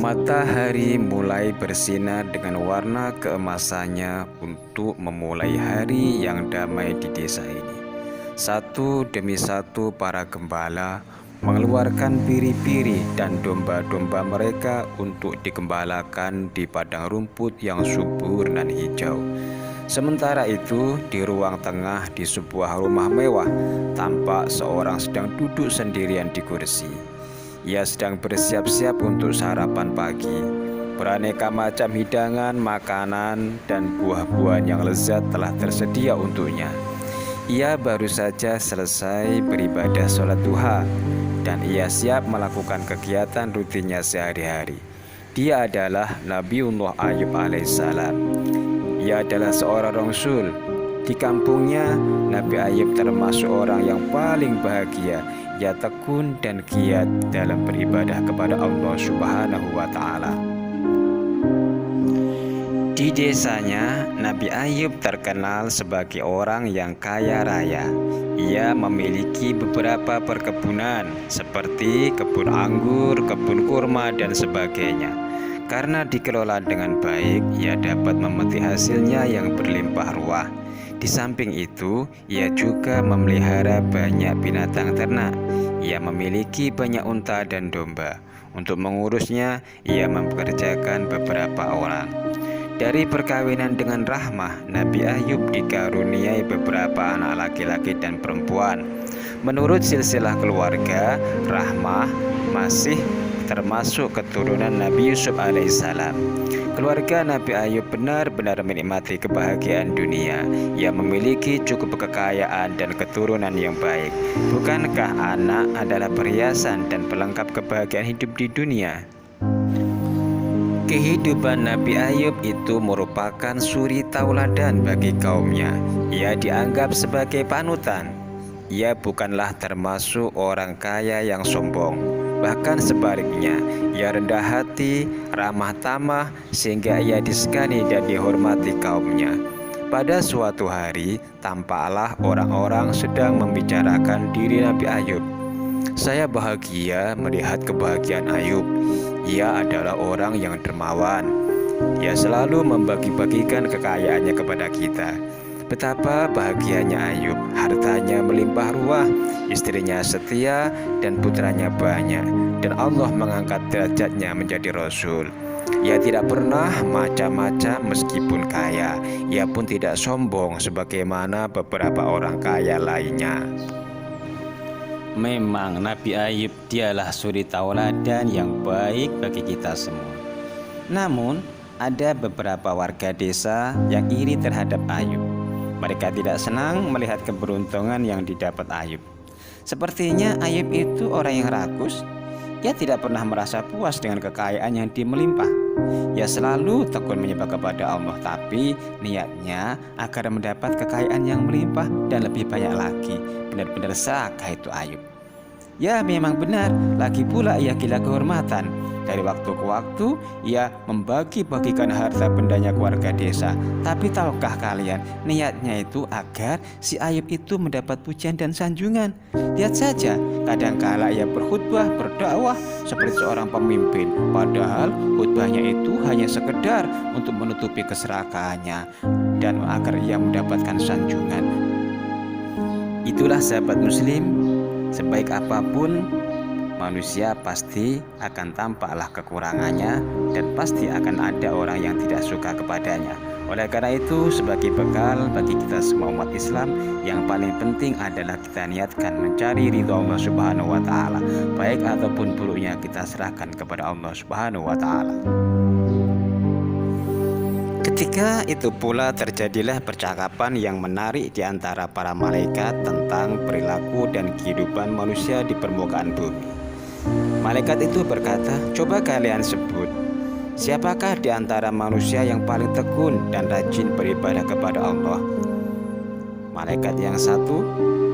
Matahari mulai bersinar dengan warna keemasannya untuk memulai hari yang damai di desa ini. Satu demi satu para gembala mengeluarkan biri-biri dan domba-domba mereka untuk digembalakan di padang rumput yang subur dan hijau. Sementara itu, di ruang tengah di sebuah rumah mewah, tampak seorang sedang duduk sendirian di kursi. Ia sedang bersiap-siap untuk sarapan pagi. Beraneka macam hidangan, makanan, dan buah-buahan yang lezat telah tersedia untuknya. Ia baru saja selesai beribadah sholat duha, dan ia siap melakukan kegiatan rutinnya sehari-hari. Dia adalah Nabiullah Ayub alaihissalam. Ia adalah seorang rasul. Di kampungnya, Nabi Ayub termasuk orang yang paling bahagia. Ia tekun dan giat dalam beribadah kepada Allah Subhanahu wa Ta'ala. Di desanya, Nabi Ayub terkenal sebagai orang yang kaya raya. Ia memiliki beberapa perkebunan seperti kebun anggur, kebun kurma, dan sebagainya. Karena dikelola dengan baik, ia dapat memetik hasilnya yang berlimpah ruah. Di samping itu, ia juga memelihara banyak binatang ternak. Ia memiliki banyak unta dan domba. Untuk mengurusnya, ia mempekerjakan beberapa orang. Dari perkawinan dengan Rahmah, Nabi Ayub dikaruniai beberapa anak laki-laki dan perempuan. Menurut silsilah keluarga, Rahmah masih termasuk keturunan Nabi Yusuf alaihissalam. Keluarga Nabi Ayub benar-benar menikmati kebahagiaan dunia. Ia memiliki cukup kekayaan dan keturunan yang baik. Bukankah anak adalah perhiasan dan pelengkap kebahagiaan hidup di dunia? Kehidupan Nabi Ayub itu merupakan suri tauladan bagi kaumnya. Ia dianggap sebagai panutan. Ia bukanlah termasuk orang kaya yang sombong. Bahkan sebaliknya, ia rendah hati, ramah tamah, sehingga ia disegani dan dihormati kaumnya. Pada suatu hari, tampaklah orang-orang sedang membicarakan diri Nabi Ayub. Saya bahagia melihat kebahagiaan Ayub. Ia adalah orang yang dermawan. Ia selalu membagi-bagikan kekayaannya kepada kita. Betapa bahagianya Ayub, hartanya melimpah ruah, istrinya setia, dan putranya banyak. Dan Allah mengangkat derajatnya menjadi Rasul. Ia tidak pernah macam-macam meskipun kaya. Ia pun tidak sombong sebagaimana beberapa orang kaya lainnya. Memang Nabi Ayub dialah suri tauladan yang baik bagi kita semua. Namun, ada beberapa warga desa yang iri terhadap Ayub. Mereka tidak senang melihat keberuntungan yang didapat Ayub. Sepertinya Ayub itu orang yang rakus. Ia tidak pernah merasa puas dengan kekayaan yang dimelimpah. Ia selalu tekun menyembah kepada Allah, tapi niatnya agar mendapat kekayaan yang melimpah dan lebih banyak lagi. Benar-benar serakah itu Ayub. Ya, memang benar, lagi pula ia gila kehormatan. Dari waktu ke waktu, ia membagi-bagikan harta bendanya ke warga desa. Tapi tahukah kalian, niatnya itu agar si Ayub itu mendapat pujian dan sanjungan. Lihat saja, kadangkala ia berkhutbah, berdakwah seperti seorang pemimpin. Padahal khutbahnya itu hanya sekedar untuk menutupi keserakahannya dan agar ia mendapatkan sanjungan. Itulah sahabat muslim, sebaik apapun manusia pasti akan tampaklah kekurangannya dan pasti akan ada orang yang tidak suka kepadanya. Oleh karena itu, sebagai bekal bagi kita semua umat Islam, yang paling penting adalah kita niatkan mencari ridho Allah Subhanahu wa Ta'ala. Baik ataupun buruknya kita serahkan kepada Allah Subhanahu wa Ta'ala. Ketika itu pula terjadilah percakapan yang menarik di antara para malaikat tentang perilaku dan kehidupan manusia di permukaan bumi. Malaikat itu berkata, "Coba kalian sebut, siapakah di antara manusia yang paling tekun dan rajin beribadah kepada Allah?" Malaikat yang satu,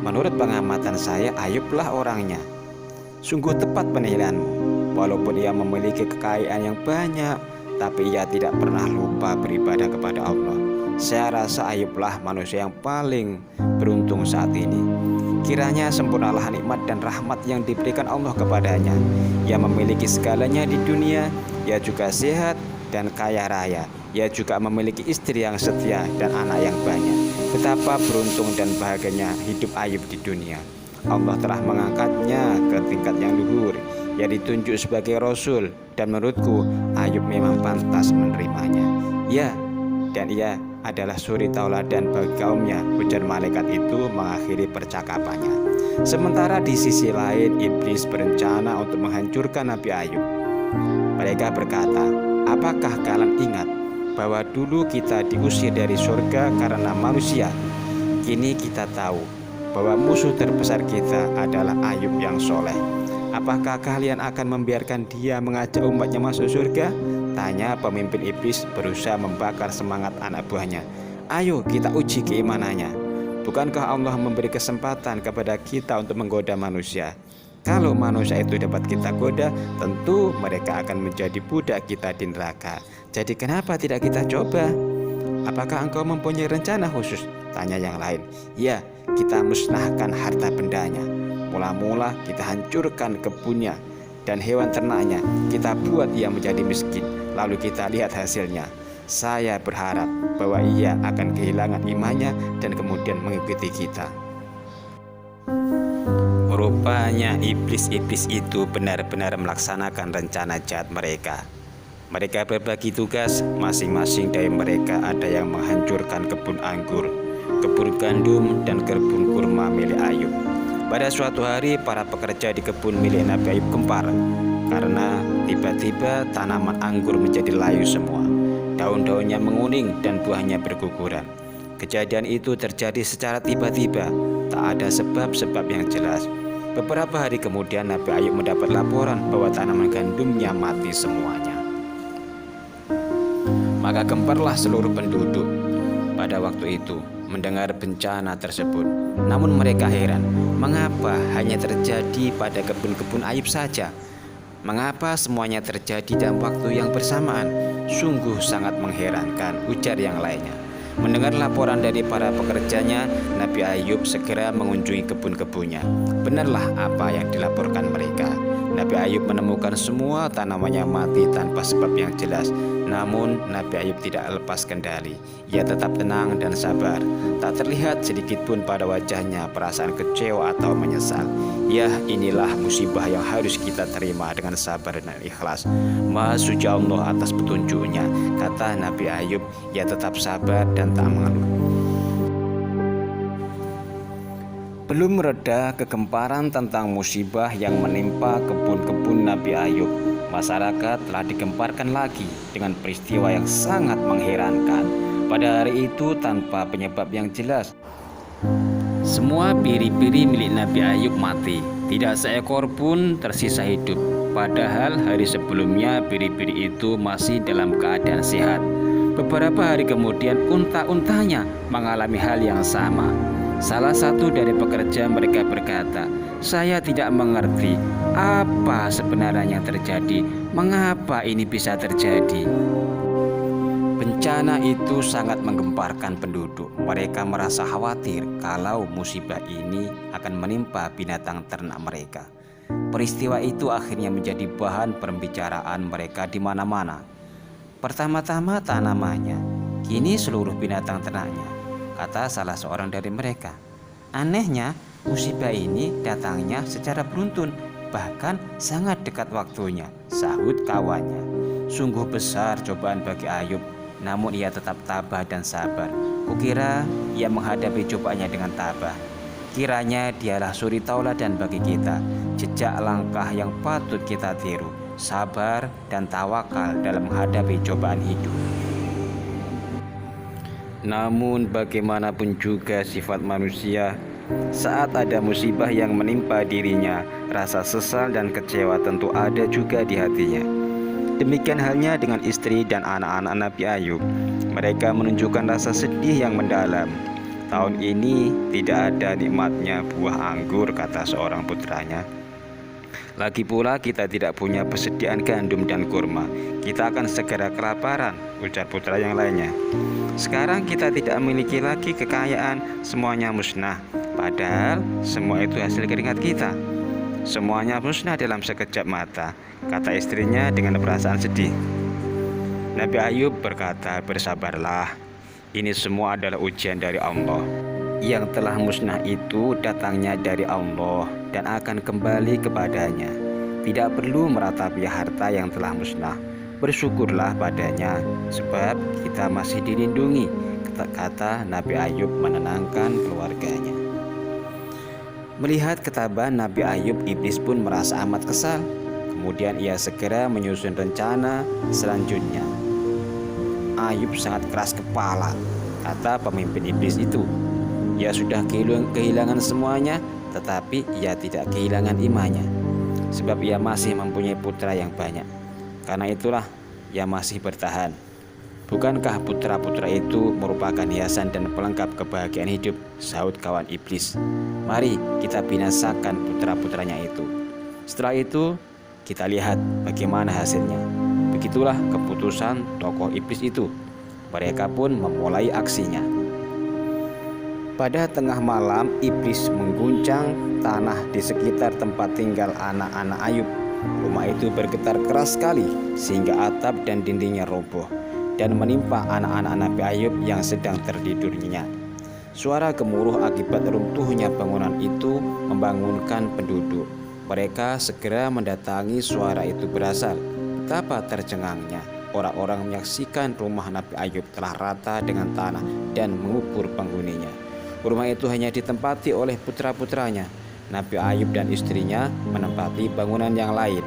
"Menurut pengamatan saya, Ayublah orangnya." "Sungguh tepat penilaianmu. Walaupun ia memiliki kekayaan yang banyak, tapi ia tidak pernah lupa beribadah kepada Allah. Saya rasa Ayublah manusia yang paling beruntung saat ini." Kiranya sempurnalah nikmat dan rahmat yang diberikan Allah kepadanya. Ia memiliki segalanya di dunia, ia juga sehat dan kaya raya. Ia juga memiliki istri yang setia dan anak yang banyak. Betapa beruntung dan bahagianya hidup Ayub di dunia. Allah telah mengangkatnya ke tingkat yang luhur. Ia ditunjuk sebagai Rasul, dan menurutku Ayub memang pantas menerimanya. Ya, dan ia adalah suri tauladan bagi kaumnya, ujar malaikat itu mengakhiri percakapannya. Sementara di sisi lain, iblis berencana untuk menghancurkan Nabi Ayub. Mereka berkata, apakah kalian ingat bahwa dulu kita diusir dari surga karena manusia? Kini kita tahu bahwa musuh terbesar kita adalah Ayub yang soleh. Apakah kalian akan membiarkan dia mengajak umatnya masuk surga? Tanya pemimpin iblis berusaha membakar semangat anak buahnya. Ayo kita uji keimanannya. Bukankah Allah memberi kesempatan kepada kita untuk menggoda manusia? Kalau manusia itu dapat kita goda, tentu mereka akan menjadi budak kita di neraka. Jadi kenapa tidak kita coba? Apakah engkau mempunyai rencana khusus? Tanya yang lain. Ya, kita musnahkan harta bendanya. Mula-mula kita hancurkan kebunnya dan hewan ternaknya. Kita buat ia menjadi miskin, lalu kita lihat hasilnya. Saya berharap bahwa ia akan kehilangan imannya dan kemudian mengikuti kita. Rupanya iblis-iblis itu benar-benar melaksanakan rencana jahat mereka. Mereka berbagi tugas, masing-masing dari mereka ada yang menghancurkan kebun anggur, kebun gandum, dan kebun kurma milik Ayub. Pada suatu hari, para pekerja di kebun milik Nabi Ayub gempar karena tiba-tiba tanaman anggur menjadi layu semua. Daun-daunnya menguning dan buahnya berguguran. Kejadian itu terjadi secara tiba-tiba, tak ada sebab-sebab yang jelas. Beberapa hari kemudian Nabi Ayub mendapat laporan bahwa tanaman gandumnya mati semuanya. Maka gemparlah seluruh penduduk pada waktu itu mendengar bencana tersebut. Namun mereka heran, mengapa hanya terjadi pada kebun-kebun Ayub saja? Mengapa semuanya terjadi dalam waktu yang bersamaan? Sungguh sangat mengherankan, ujar yang lainnya. Mendengar laporan dari para pekerjanya, Nabi Ayub segera mengunjungi kebun-kebunnya. Benarlah apa yang dilaporkan mereka. Nabi Ayub menemukan semua tanamannya mati tanpa sebab yang jelas. Namun Nabi Ayub tidak lepas kendali. Ia tetap tenang dan sabar. Tak terlihat sedikit pun pada wajahnya perasaan kecewa atau menyesal. Ya, inilah musibah yang harus kita terima dengan sabar dan ikhlas. Maha suci Allah atas petunjuknya, kata Nabi Ayub. Ia tetap sabar dan tak mengeluh. Belum reda kegemparan tentang musibah yang menimpa kebun-kebun Nabi Ayub, masyarakat telah digemparkan lagi dengan peristiwa yang sangat mengherankan. Pada hari itu tanpa penyebab yang jelas, semua biri-biri milik Nabi Ayub mati. Tidak seekor pun tersisa hidup. Padahal hari sebelumnya biri-biri itu masih dalam keadaan sehat. Beberapa hari kemudian unta-untanya mengalami hal yang sama. Salah satu dari pekerja mereka berkata, saya tidak mengerti apa sebenarnya terjadi. Mengapa ini bisa terjadi? Bencana itu sangat menggemparkan penduduk. Mereka merasa khawatir kalau musibah ini akan menimpa binatang ternak mereka. Peristiwa itu akhirnya menjadi bahan pembicaraan mereka di mana-mana. Pertama-tama tanamannya, kini seluruh binatang ternaknya, kata salah seorang dari mereka. Anehnya, musibah ini datangnya secara beruntun, bahkan sangat dekat waktunya, sahut kawannya. Sungguh besar cobaan bagi Ayub, namun ia tetap tabah dan sabar. Kukira ia menghadapi cobaannya dengan tabah. Kiranya dialah suri tauladan bagi kita, jejak langkah yang patut kita tiru, sabar dan tawakal dalam menghadapi cobaan hidup. Namun bagaimanapun juga sifat manusia, saat ada musibah yang menimpa dirinya, rasa sesal dan kecewa tentu ada juga di hatinya. Demikian halnya dengan istri dan anak-anak Nabi Ayub. Mereka menunjukkan rasa sedih yang mendalam. Tahun ini tidak ada nikmatnya buah anggur, kata seorang putranya. Lagi pula kita tidak punya persediaan gandum dan kurma. Kita akan segera kelaparan, ujar putra yang lainnya. Sekarang kita tidak memiliki lagi kekayaan, semuanya musnah. Padahal semua itu hasil keringat kita. Semuanya musnah dalam sekejap mata, kata istrinya dengan perasaan sedih. Nabi Ayub berkata, bersabarlah. Ini semua adalah ujian dari Allah. Yang telah musnah itu datangnya dari Allah dan akan kembali kepadanya. Tidak perlu meratapi harta yang telah musnah. Bersyukurlah padanya, sebab kita masih dilindungi, kata Nabi Ayub menenangkan keluarganya. Melihat ketabahan Nabi Ayub, iblis pun merasa amat kesal. Kemudian ia segera menyusun rencana selanjutnya. Ayub sangat keras kepala, kata pemimpin iblis itu. Ia sudah kehilangan semuanya, tetapi ia tidak kehilangan imannya, sebab ia masih mempunyai putra yang banyak. Karena itulah ia masih bertahan. Bukankah putra-putra itu merupakan hiasan dan pelengkap kebahagiaan hidup? Sahut kawan iblis. Mari kita binasakan putra-putranya itu. Setelah itu kita lihat bagaimana hasilnya. Begitulah keputusan tokoh iblis itu. Mereka pun memulai aksinya. Pada tengah malam, iblis mengguncang tanah di sekitar tempat tinggal anak-anak Ayub. Rumah itu bergetar keras sekali sehingga atap dan dindingnya roboh dan menimpa anak-anak Nabi Ayub yang sedang tertidur nyenyak. Suara gemuruh akibat runtuhnya bangunan itu membangunkan penduduk. Mereka segera mendatangi suara itu berasal. Betapa tercengangnya. Orang-orang menyaksikan rumah Nabi Ayub telah rata dengan tanah dan mengubur penghuninya. Rumah itu hanya ditempati oleh putra-putranya. Nabi Ayub dan istrinya menempati bangunan yang lain.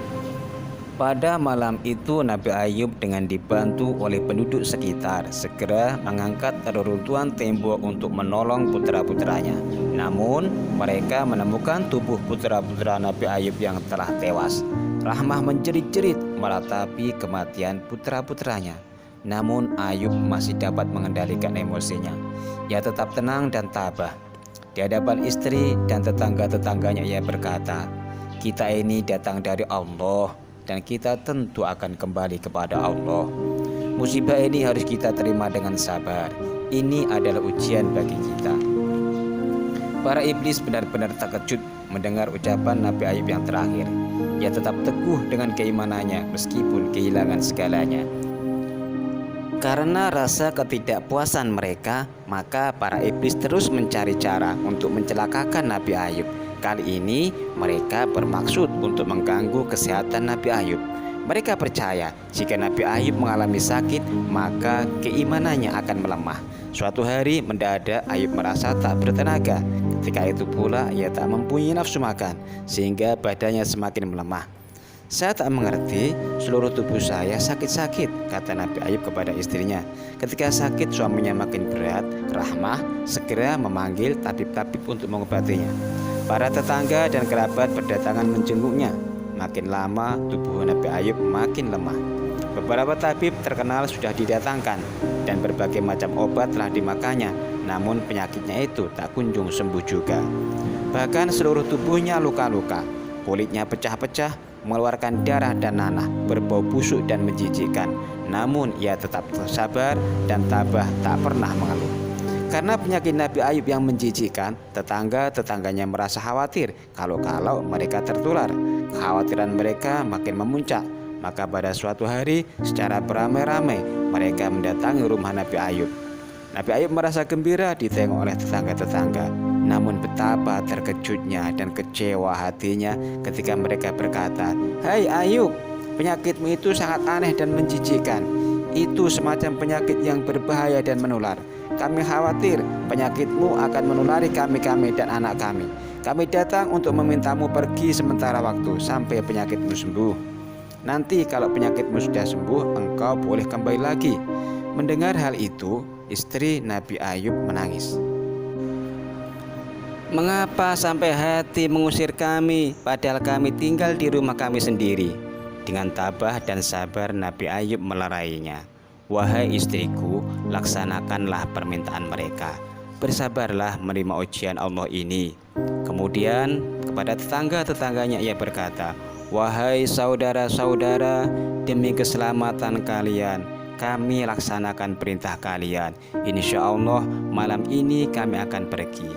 Pada malam itu Nabi Ayub dengan dibantu oleh penduduk sekitar segera mengangkat reruntuhan tembok untuk menolong putra-putranya. Namun mereka menemukan tubuh putra-putra Nabi Ayub yang telah tewas. Rahmah menjerit-jerit meratapi kematian putra-putranya. Namun Ayub masih dapat mengendalikan emosinya. Ia tetap tenang dan tabah. Di hadapan istri dan tetangga-tetangganya ia berkata, kita ini datang dari Allah dan kita tentu akan kembali kepada Allah. Musibah ini harus kita terima dengan sabar. Ini adalah ujian bagi kita. Para iblis benar-benar terkejut mendengar ucapan Nabi Ayub yang terakhir. Ia tetap teguh dengan keimanannya meskipun kehilangan segalanya. Karena rasa ketidakpuasan mereka, maka para iblis terus mencari cara untuk mencelakakan Nabi Ayub. Kali ini mereka bermaksud untuk mengganggu kesehatan Nabi Ayub. Mereka percaya jika Nabi Ayub mengalami sakit, maka keimanannya akan melemah. Suatu hari mendadak Ayub merasa tak bertenaga. Ketika itu pula ia tak mempunyai nafsu makan, sehingga badannya semakin melemah. Saya tak mengerti, seluruh tubuh saya sakit-sakit, kata Nabi Ayub kepada istrinya. Ketika sakit suaminya makin berat, Rahmah segera memanggil tabib-tabib untuk mengobatinya. Para tetangga dan kerabat berdatangan menjenguknya. Makin lama tubuh Nabi Ayub makin lemah. Beberapa tabib terkenal sudah didatangkan dan berbagai macam obat telah dimakannya. Namun penyakitnya itu tak kunjung sembuh juga. Bahkan seluruh tubuhnya luka-luka, kulitnya pecah-pecah, mengeluarkan darah dan nanah, berbau busuk dan menjijikkan. Namun ia tetap sabar dan tabah, tak pernah mengeluh. Karena penyakit Nabi Ayub yang menjijikkan, tetangga-tetangganya merasa khawatir kalau mereka tertular. Kekhawatiran mereka makin memuncak. Maka pada suatu hari secara beramai-ramai mereka mendatangi rumah Nabi Ayub. Nabi Ayub merasa gembira ditengok oleh tetangga-tetangga. Namun betapa terkejutnya dan kecewa hatinya ketika mereka berkata, "Hai Ayub, penyakitmu itu sangat aneh dan menjijikkan. Itu semacam penyakit yang berbahaya dan menular. Kami khawatir penyakitmu akan menulari kami dan anak kami. Kami datang untuk memintamu pergi sementara waktu sampai penyakitmu sembuh. Nanti kalau penyakitmu sudah sembuh, engkau boleh kembali lagi." Mendengar hal itu, istri Nabi Ayub menangis. "Mengapa sampai hati mengusir kami, padahal kami tinggal di rumah kami sendiri?" Dengan tabah dan sabar Nabi Ayub melerainya. "Wahai istriku, laksanakanlah permintaan mereka. Bersabarlah menerima ujian Allah ini." Kemudian kepada tetangga-tetangganya ia berkata, "Wahai saudara-saudara, demi keselamatan kalian, kami laksanakan perintah kalian. Insya Allah malam ini kami akan pergi."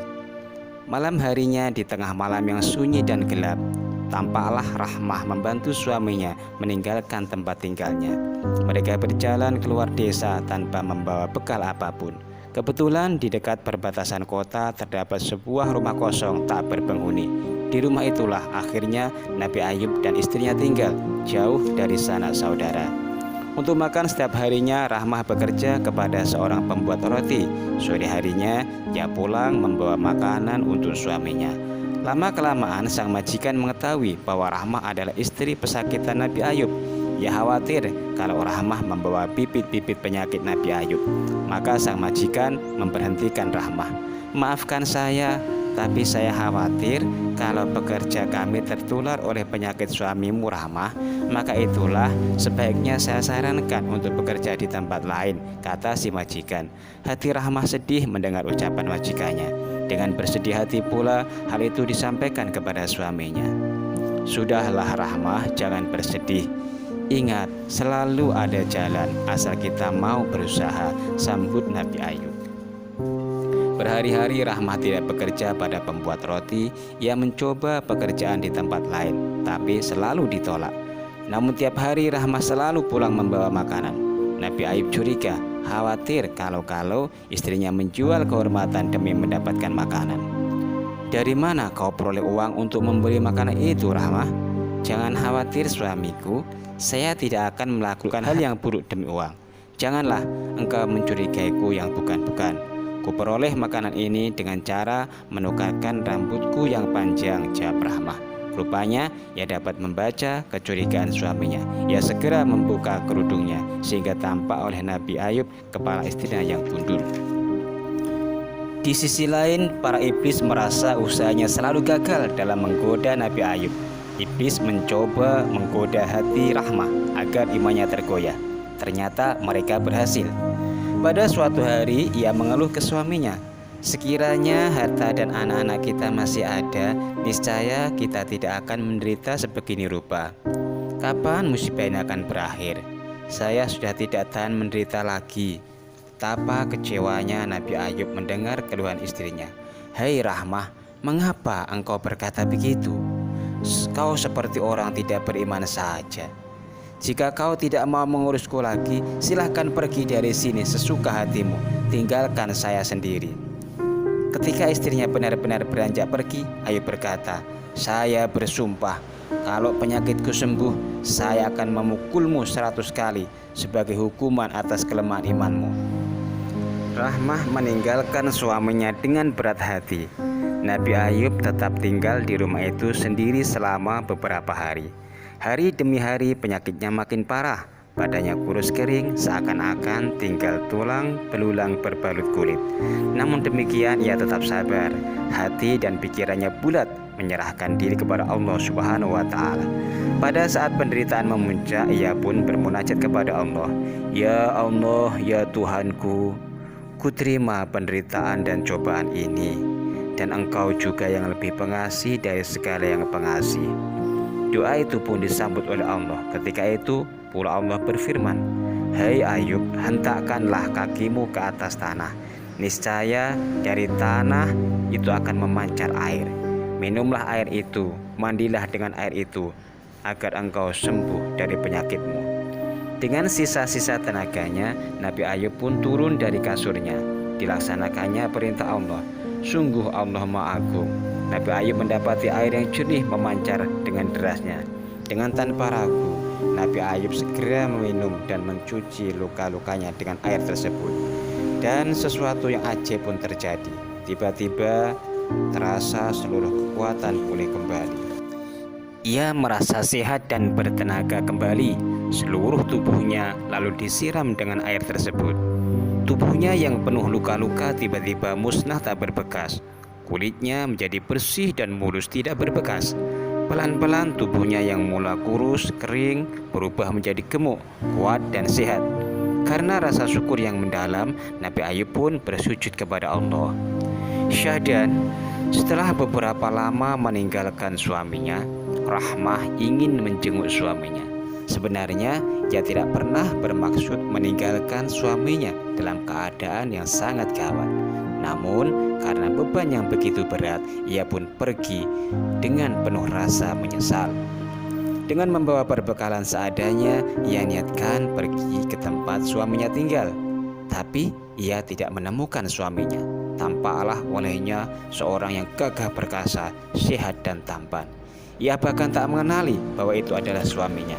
Malam harinya di tengah malam yang sunyi dan gelap, tampaklah Rahmah membantu suaminya meninggalkan tempat tinggalnya. Mereka berjalan keluar desa tanpa membawa bekal apapun. Kebetulan di dekat perbatasan kota terdapat sebuah rumah kosong tak berpenghuni. Di rumah itulah akhirnya Nabi Ayub dan istrinya tinggal, jauh dari sanak saudara. Untuk makan setiap harinya Rahmah bekerja kepada seorang pembuat roti. Sore harinya ia pulang membawa makanan untuk suaminya. Lama-kelamaan sang majikan mengetahui bahwa Rahmah adalah istri pesakitan Nabi Ayub. Ia khawatir kalau Rahmah membawa bibit-bibit penyakit Nabi Ayub. Maka sang majikan memberhentikan Rahmah. "Maafkan saya, tapi saya khawatir kalau pekerja kami tertular oleh penyakit suamimu Rahmah, maka itulah sebaiknya saya sarankan untuk bekerja di tempat lain," kata si majikan. Hati Rahmah sedih mendengar ucapan majikannya. Dengan bersedih hati pula hal itu disampaikan kepada suaminya. "Sudahlah Rahmah, jangan bersedih. Ingat, selalu ada jalan asal kita mau berusaha," sambut Nabi Ayub. Berhari-hari Rahmah tidak bekerja pada pembuat roti. Ia mencoba pekerjaan di tempat lain, tapi selalu ditolak. Namun tiap hari Rahmah selalu pulang membawa makanan. Nabi Ayub curiga, khawatir kalau istrinya menjual kehormatan demi mendapatkan makanan. "Dari mana kau peroleh uang untuk membeli makanan itu Rahmah?" "Jangan khawatir suamiku, saya tidak akan melakukan hal yang buruk demi uang. Janganlah engkau mencurigaiku yang bukan-bukan. Kuperoleh makanan ini dengan cara menukarkan rambutku yang panjang," jawab Rahmah. Rupanya ia dapat membaca kecurigaan suaminya. Ia segera membuka kerudungnya sehingga tampak oleh Nabi Ayub kepala istrinya yang gundul. Di sisi lain, para iblis merasa usahanya selalu gagal dalam menggoda Nabi Ayub. Iblis mencoba menggoda hati Rahmah agar imannya tergoyah. Ternyata mereka berhasil. Pada suatu hari ia mengeluh ke suaminya, "Sekiranya harta dan anak-anak kita masih ada, niscaya kita tidak akan menderita sebegini rupa. Kapan musibah ini akan berakhir? Saya sudah tidak tahan menderita lagi." Betapa kecewanya Nabi Ayub mendengar keluhan istrinya. "Hai Rahmah, mengapa engkau berkata begitu? Kau seperti orang tidak beriman saja. Jika kau tidak mau mengurusku lagi, silahkan pergi dari sini sesuka hatimu. Tinggalkan saya sendiri." Ketika istrinya benar-benar beranjak pergi, Ayub berkata, "Saya bersumpah, kalau penyakitku sembuh, saya akan memukulmu 100 kali sebagai hukuman atas kelemahan imanmu." Rahmah meninggalkan suaminya dengan berat hati. Nabi Ayub tetap tinggal di rumah itu sendiri selama beberapa hari. Hari demi hari penyakitnya makin parah. Badannya kurus kering, seakan-akan tinggal tulang belulang berbalut kulit. Namun demikian ia tetap sabar. Hati dan pikirannya bulat menyerahkan diri kepada Allah Subhanahu wa Ta'ala. Pada saat penderitaan memuncak, ia pun bermunajat kepada Allah. "Ya Allah, ya Tuhanku, kuterima penderitaan dan cobaan ini, dan Engkau juga yang lebih pengasih dari segala yang pengasih." Doa itu pun disambut oleh Allah. Ketika itu pula Allah berfirman, "Hai Ayub, hentakkanlah kakimu ke atas tanah. Niscaya dari tanah itu akan memancar air. Minumlah air itu, mandilah dengan air itu, agar engkau sembuh dari penyakitmu." Dengan sisa-sisa tenaganya, Nabi Ayub pun turun dari kasurnya. Dilaksanakannya perintah Allah. Sungguh Allah Maha Agung. Nabi Ayub mendapati air yang jernih memancar dengan derasnya. Dengan tanpa ragu, Nabi Ayub segera meminum dan mencuci luka-lukanya dengan air tersebut. Dan sesuatu yang ajaib pun terjadi. Tiba-tiba terasa seluruh kekuatan pulih kembali. Ia merasa sehat dan bertenaga kembali. Seluruh tubuhnya lalu disiram dengan air tersebut. Tubuhnya yang penuh luka-luka tiba-tiba musnah tak berbekas. Kulitnya menjadi bersih dan mulus tidak berbekas. Pelan-pelan tubuhnya yang mula kurus, kering, berubah menjadi gemuk, kuat dan sehat. Karena rasa syukur yang mendalam, Nabi Ayub pun bersujud kepada Allah. Syahdan, setelah beberapa lama meninggalkan suaminya, Rahmah ingin menjenguk suaminya. Sebenarnya ia tidak pernah bermaksud meninggalkan suaminya dalam keadaan yang sangat gawat. Namun karena beban yang begitu berat, ia pun pergi dengan penuh rasa menyesal. Dengan membawa perbekalan seadanya, ia niatkan pergi ke tempat suaminya tinggal. Tapi ia tidak menemukan suaminya. Tampaklah olehnya seorang yang gagah perkasa, sehat dan tampan. Ia bahkan tak mengenali bahwa itu adalah suaminya.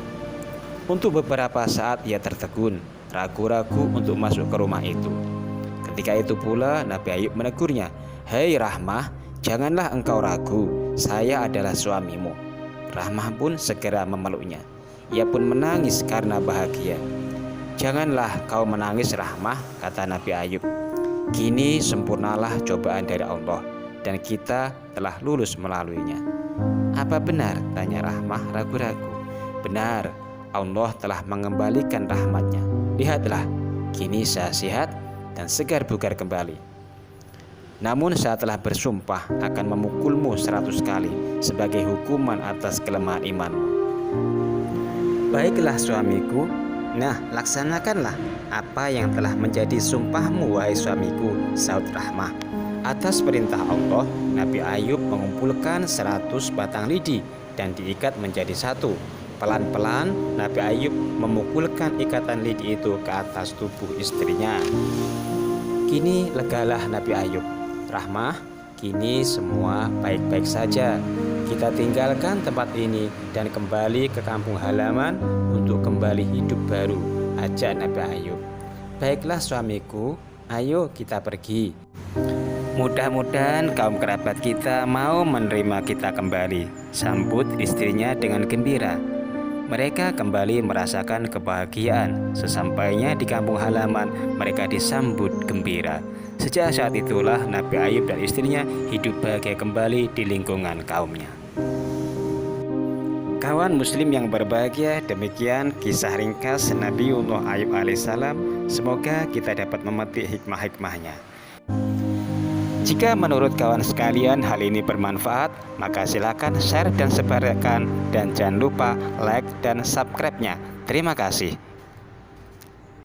Untuk beberapa saat ia tertegun, ragu-ragu untuk masuk ke rumah itu. Ketika itu pula Nabi Ayub menegurnya, "Hei Rahmah, janganlah engkau ragu, saya adalah suamimu." Rahmah pun segera memeluknya. Ia pun menangis karena bahagia. "Janganlah kau menangis Rahmah," kata Nabi Ayub. "Kini sempurnalah cobaan dari Allah dan kita telah lulus melaluinya." "Apa benar?" tanya Rahmah ragu-ragu. "Benar, Allah telah mengembalikan rahmatnya. Lihatlah, kini saya sehat dan segar bugar kembali. Namun saya telah bersumpah akan memukulmu 100 kali sebagai hukuman atas kelemahan imanmu." "Baiklah suamiku, nah laksanakanlah apa yang telah menjadi sumpahmu wahai suamiku," saut Rahmah. Atas perintah Allah, Nabi Ayub mengumpulkan 100 batang lidi dan diikat menjadi satu. Pelan-pelan Nabi Ayub memukulkan ikatan lidi itu ke atas tubuh istrinya. Kini legalah Nabi Ayub. "Rahmah, kini semua baik-baik saja. Kita tinggalkan tempat ini dan kembali ke kampung halaman untuk kembali hidup baru," ajak Nabi Ayub. "Baiklah suamiku, ayo kita pergi. Mudah-mudahan kaum kerabat kita mau menerima kita kembali," sambut istrinya dengan gembira. Mereka kembali merasakan kebahagiaan. Sesampainya di kampung halaman, mereka disambut gembira. Sejak saat itulah Nabi Ayub dan istrinya hidup bahagia kembali di lingkungan kaumnya. Kawan muslim yang berbahagia, demikian kisah ringkas Nabiullah Ayub alaihissalam. Semoga kita dapat memetik hikmah-hikmahnya. Jika menurut kawan sekalian hal ini bermanfaat, maka silakan share dan sebarkan, dan jangan lupa like dan subscribe-nya. Terima kasih.